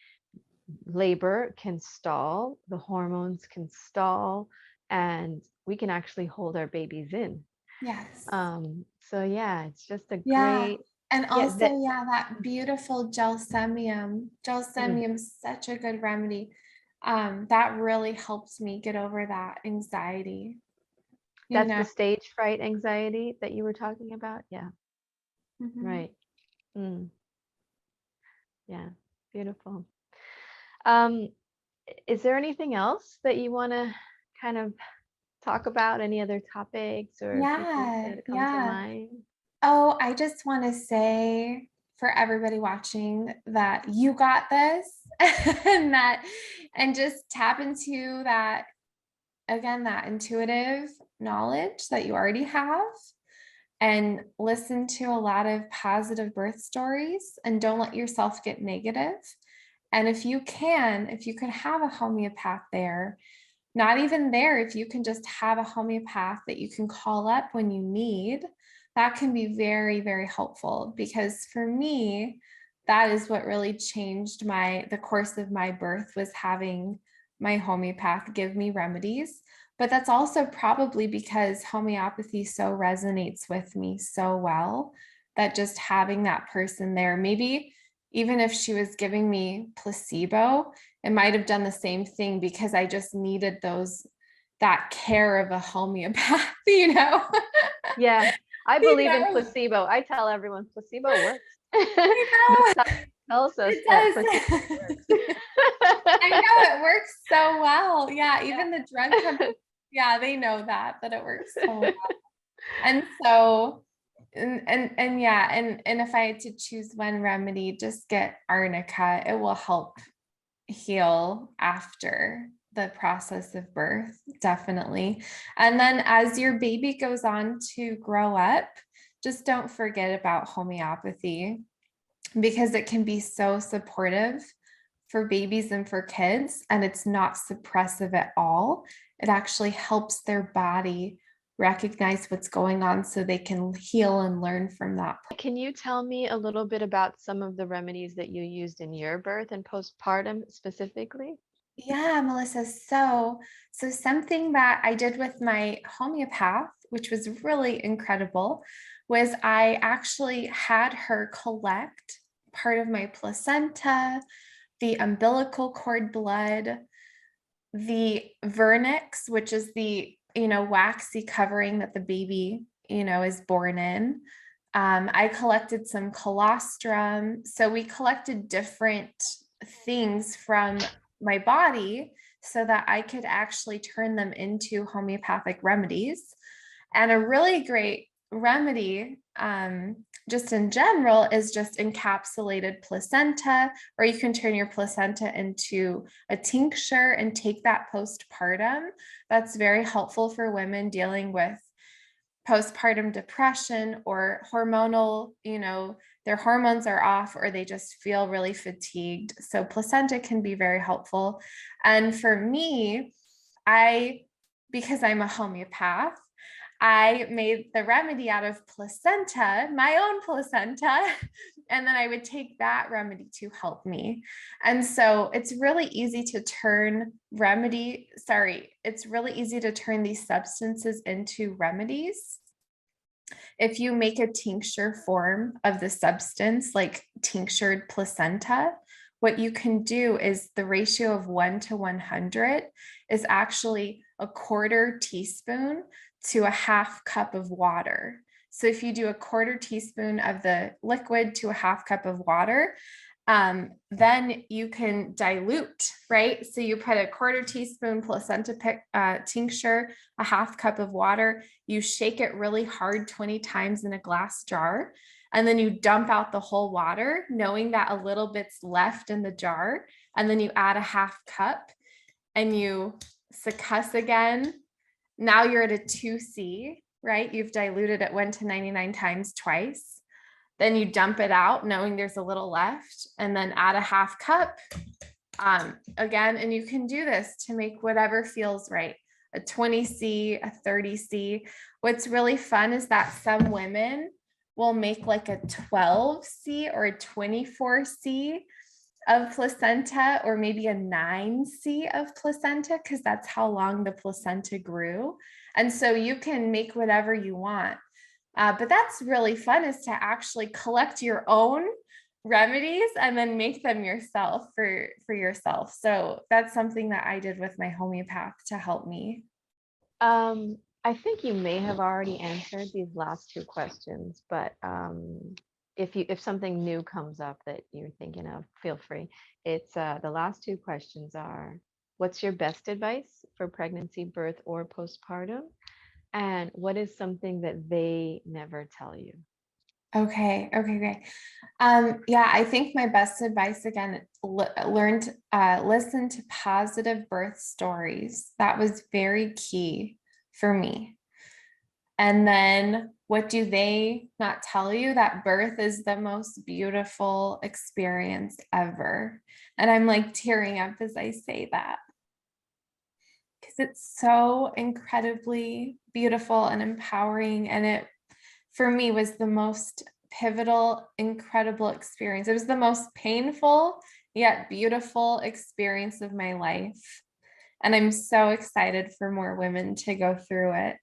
labor can stall, the hormones can stall, and we can actually hold our babies in. Yes. So yeah, it's just a Yeah. great, And yeah, also, that yeah, that beautiful gelsemium. mm, Gelsemium is such a good remedy. That really helps me get over that anxiety, you that's the know. stage fright anxiety that you were talking about. Yeah, Mhm. right. Mm, yeah, beautiful. Um, is there anything else that you want to kind of talk about? Any other topics or pieces Yeah, that come to yeah. mind? Oh, I just want to say for everybody watching that you got this and just tap into that again, that intuitive knowledge that you already have and listen to a lot of positive birth stories and don't let yourself get negative. And if you could have a homeopath there, not even there, if you can just have a homeopath that you can call up when you need, that can be very, very helpful because for me, that is what really changed the course of my birth was having my homeopath give me remedies. But that's also probably because homeopathy so resonates with me so well that just having that person there, maybe even if she was giving me placebo, it might have done the same thing because I just needed that care of a homeopath, you know? Yeah, I You believe in know, placebo. I tell everyone placebo works. I The know science tells us it that placebo works. does. I know it works so well. Yeah, even the drug company, Yeah. yeah, they know that it works so well. And so and yeah, and if I had to choose one remedy, just get arnica. It will help heal after the process of birth, definitely. And then as your baby goes on to grow up, just don't forget about homeopathy because it can be so supportive for babies and for kids, and it's not suppressive at all. It actually helps their body recognize what's going on so they can heal and learn from that. Can you tell me a little bit about some of the remedies that you used in your birth and postpartum specifically? Yeah, Melissa. So something that I did with my homeopath, which was really incredible, was I actually had her collect part of my placenta, the umbilical cord blood, the vernix, which is the, waxy covering that the baby, is born in. I collected some colostrum. So we collected different things from my body so that I could actually turn them into homeopathic remedies. And a really great remedy, just in general, is just encapsulated placenta, or you can turn your placenta into a tincture and take that postpartum. That's very helpful for women dealing with postpartum depression or hormonal, their hormones are off or they just feel really fatigued. So placenta can be very helpful. And for me, because I'm a homeopath, I made the remedy out of placenta, my own placenta, and then I would take that remedy to help me. And so it's really easy to it's really easy to turn these substances into remedies. If you make a tincture form of the substance, like tinctured placenta, what you can do is the ratio of 1 to 100 is actually a quarter teaspoon to a half cup of water. So if you do a quarter teaspoon of the liquid to a half cup of water, then you can dilute, right? So you put a quarter teaspoon placenta tincture, a half cup of water, you shake it really hard 20 times in a glass jar, and then you dump out the whole water, knowing that a little bit's left in the jar, and then you add a half cup and you succuss again. Now you're at a 2C, right? You've diluted it 1 to 99 times twice. Then you dump it out, knowing there's a little left, and then add a half cup again. And you can do this to make whatever feels right, a 20C, a 30C. What's really fun is that some women will make like a 12C or a 24C of placenta, or maybe a 9C of placenta, because that's how long the placenta grew. And so you can make whatever you want. But that's really fun, is to actually collect your own remedies and then make them yourself for yourself. So that's something that I did with my homeopath to help me. I think you may have already answered these last two questions, but if something new comes up that you're thinking of, feel free. It's the last two questions are, what's your best advice for pregnancy, birth, or postpartum? And what is something that they never tell you? Okay, great. Yeah, I think my best advice, again, learn to listen to positive birth stories. That was very key for me. And then what do they not tell you? That birth is the most beautiful experience ever. And I'm like tearing up as I say that, because it's so incredibly beautiful and empowering. And it, for me, was the most pivotal, incredible experience. It was the most painful yet beautiful experience of my life. And I'm so excited for more women to go through it.